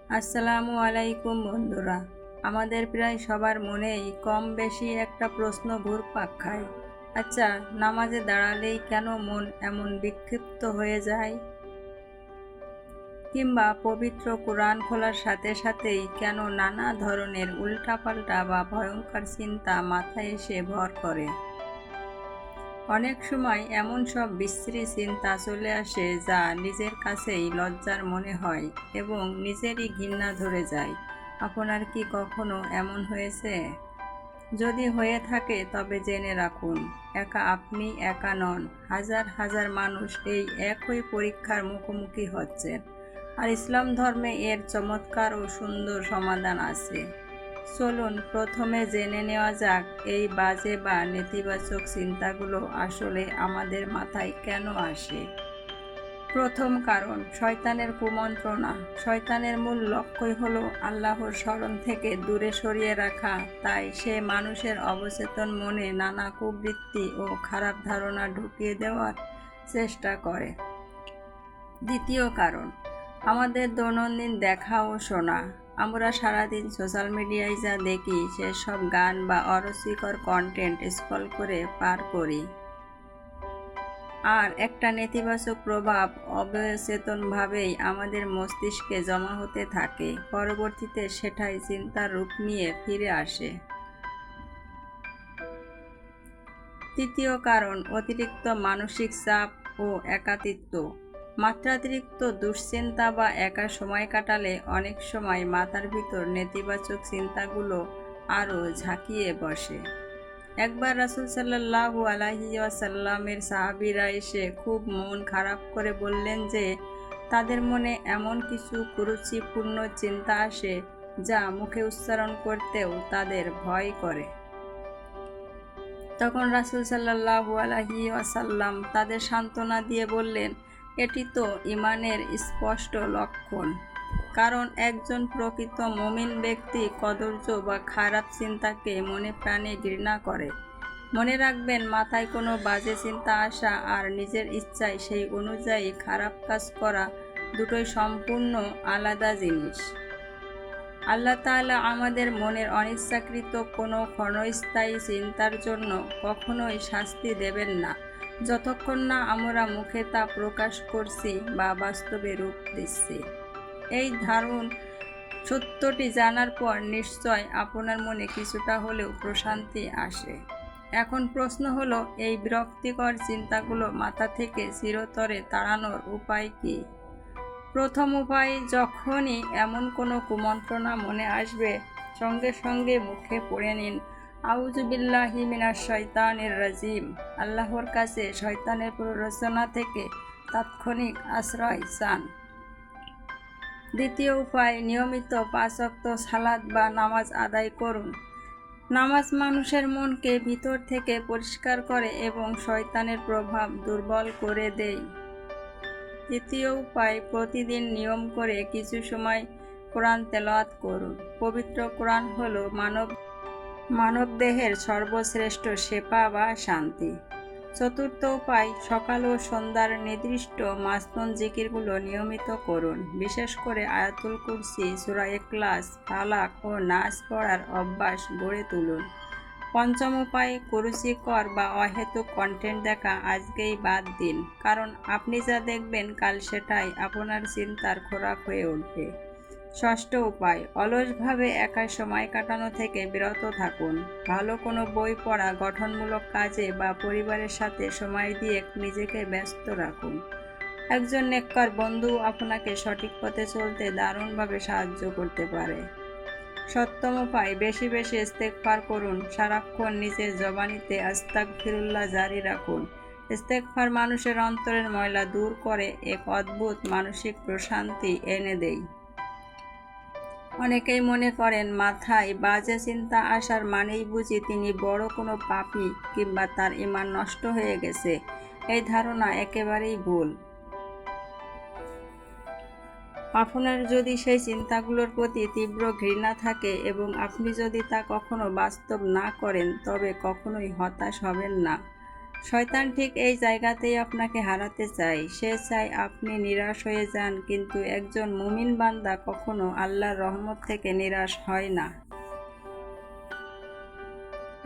আসসালামু আলাইকুম বন্ধুরা। আমাদের প্রায় সবার মনেই কম বেশি একটা প্রশ্ন ঘুরপাক খায়। আচ্ছা, নামাজে দাঁড়ালেই কেন মন এমন বিক্ষিপ্ত হয়ে যায়? কিংবা পবিত্র কোরআন খোলার সাথে সাথেই কেন নানা ধরনের উল্টাপাল্টা বা ভয়ঙ্কর চিন্তা মাথায় এসে ভর করে? অনেক সময় এমন সব বিশ্রী চিন্তা চলে আসে যা নিজের কাছেই লজ্জার মনে হয় এবং নিজেরই ঘৃণা ধরে যায়। আপনার কি কখনো এমন হয়েছে? যদি হয়ে থাকে তবে জেনে রাখুন, আপনি একা নন। হাজার হাজার মানুষ এই একই পরীক্ষার মুখোমুখি হচ্ছেন, আর ইসলাম ধর্মে এর চমৎকার ও সুন্দর সমাধান আছে। চলুন প্রথমে জেনে নেওয়া যাক, এই বাজে বা নেতিবাচক চিন্তাগুলো আসলে আমাদের মাথায় কেন আসে। প্রথম কারণ, শয়তানের কুমন্ত্রণা। শয়তানের মূল লক্ষ্যই হলো আল্লাহর স্মরণ থেকে দূরে সরিয়ে রাখা, তাই সে মানুষের অবচেতন মনে নানা কুবৃত্তি ও খারাপ ধারণা ঢুকিয়ে দেওয়ার চেষ্টা করে। দ্বিতীয় কারণ, আমাদের দৈনন্দিন দেখা ও শোনা। আমরা সারাদিন সোশ্যাল মিডিয়ায় যা দেখি সেসব গান বা অরুচিকর কন্টেন্ট স্ক্রল করে পার করি, আর একটা নেতিবাচক প্রভাব অবচেতনভাবেই আমাদের মস্তিষ্কে জমা হতে থাকে। পরবর্তীতে সেটাই চিন্তার রূপ নিয়ে ফিরে আসে। তৃতীয় কারণ, অতিরিক্ত মানসিক চাপ ও একাকিত্ব। মাত্রাতিরিক্ত দুশ্চিন্তা বা একা সময় কাটালে অনেক সময় মাথার ভিতর নেতিবাচক চিন্তাগুলো আরও ঝাঁকিয়ে বসে। একবার রাসূল সাল্লাল্লাহু আলাইহি ওয়াসাল্লামের সাহাবীরা এসে খুব মন খারাপ করে বললেন যে তাদের মনে এমন কিছু কুরুচিপূর্ণ চিন্তা আসে যা মুখে উচ্চারণ করতেও তাদের ভয় করে। তখন রাসূল সাল্লাল্লাহু আলাইহি ওয়াসাল্লাম তাদের সান্ত্বনা দিয়ে বললেন, এটি তো ঈমানের স্পষ্ট লক্ষণ। কারণ একজন প্রকৃত মুমিন ব্যক্তি কদর্য বা খারাপ চিন্তাকে মনে প্রাণে ঘৃণা করে। মনে রাখবেন, মাথায় কোনো বাজে চিন্তা আসা আর নিজের ইচ্ছায় সেই অনুযায়ী খারাপ কাজ করা দুটোই সম্পূর্ণ আলাদা জিনিস। আল্লাহ তাআলা আমাদের মনের অনিচ্ছাকৃত কোনো ক্ষণস্থায়ী চিন্তার জন্য কখনোই শাস্তি দেবেন না, যতক্ষণ না আমরা মুখে তা প্রকাশ করছি বা বাস্তবে রূপ দিচ্ছি। এই দারুণ সত্যটি জানার পর নিশ্চয় আপনার মনে কিছুটা হলেও প্রশান্তি আসে। এখন প্রশ্ন হলো, এই বিরক্তিকর চিন্তাগুলো মাথা থেকে চিরতরে তাড়ানোর উপায় কী? প্রথম উপায়, যখনই এমন কোনো কুমন্ত্রণা মনে আসবে সঙ্গে সঙ্গে মুখে পড়ে নিন, আউযু বিল্লাহি মিনাশ শাইতানির রাজিম। আল্লাহর কাছে শয়তানের প্ররোচনা থেকে তাৎক্ষণিক আশ্রয় চান। দ্বিতীয় উপায়, নিয়মিত 5 ওয়াক্ত সালাত বা নামাজ আদায় করুন। নামাজ মানুষের মনকে ভিতর থেকে পরিষ্কার করে এবং শয়তানের প্রভাব দুর্বল করে দেয়। তৃতীয় উপায়, প্রতিদিন নিয়ম করে কিছু সময় কোরআন তেলাওয়াত করুন। পবিত্র কোরআন হলো মানবদেহের সর্বশ্রেষ্ঠ শেফা বা শান্তি। চতুর্থ উপায়, সকাল ও সন্ধ্যার নির্দিষ্ট মাসনুন জিকিরগুলো নিয়মিত করুন। বিশেষ করে আয়াতুল কুরসি, সূরা ইখলাস, ফালাক ও নাস পড়ার অভ্যাস গড়ে তুলুন। পঞ্চম উপায়, কুরুচিকর বা অহেতুক কন্টেন্ট দেখা আজকেই বাদ দিন, কারণ আপনি যা দেখবেন কাল সেটাই আপনার চিন্তার খোরাক হয়ে উঠবে। ষষ্ঠ উপায়, অলসভাবে একা সময় কাটানো থেকে বিরত থাকুন। ভালো কোনো বই পড়া, গঠনমূলক কাজে বা পরিবারের সাথে সময় দিয়ে নিজেকে ব্যস্ত রাখুন। একজন নেককার বন্ধু আপনাকে সঠিক পথে চলতে দারুণভাবে সাহায্য করতে পারে। সপ্তম উপায়, বেশি বেশি ইস্তেগফার করুন। সারাক্ষণ নিজের জবানিতে আস্তাগফিরুল্লাহ জারি রাখুন। ইস্তেগফার মানুষের অন্তরের ময়লা দূর করে এক অদ্ভুত মানসিক প্রশান্তি এনে দেয়। অনেকেই মনে করেন মাথায় বাজে চিন্তা আসার মানেই বুঝি তিনি বড় কোনো পাপী কিংবা তার ঈমান নষ্ট হয়ে গেছে। এই ধারণা একেবারেই ভুল। আপনার যদি সেই চিন্তাগুলোর প্রতি তীব্র ঘৃণা থাকে এবং আপনি যদি তা কখনো বাস্তব না করেন, তবে কখনোই হতাশ হবেন না। শয়তান ঠিক এই জায়গাতেই আপনাকে হারাতে চায়। সে চায় আপনি নিরাশ হয়ে যান, কিন্তু একজন মুমিন বান্দা কখনো আল্লাহর রহমত থেকে নিরাশ হয় না।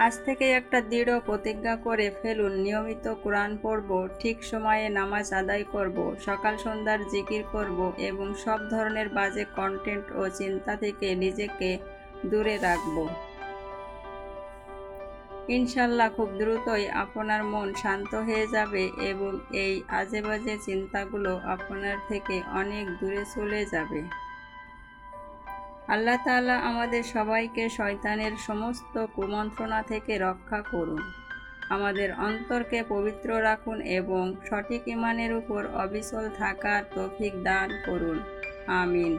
আজ থেকে একটা দৃঢ় প্রতিজ্ঞা করে ফেলুন, নিয়মিত কোরআন পড়ব, ঠিক সময়ে নামাজ আদায় করব, সকাল সন্ধ্যার জিকির করব এবং সব ধরনের বাজে কন্টেন্ট ও চিন্তা থেকে নিজেকে দূরে রাখব। ইনশাল্লাহ খুব দ্রুতই আপনার মন শান্ত হয়ে যাবে এবং এই আজেবাজে চিন্তাগুলো আপনার থেকে অনেক দূরে চলে যাবে। আল্লাহ তাআলা আমাদের সবাইকে শয়তানের সমস্ত কুমন্ত্রণা থেকে রক্ষা করুন, আমাদের অন্তরকে পবিত্র রাখুন এবং সঠিক ঈমানের উপর অবিচল থাকার তৌফিক দান করুন। আমিন।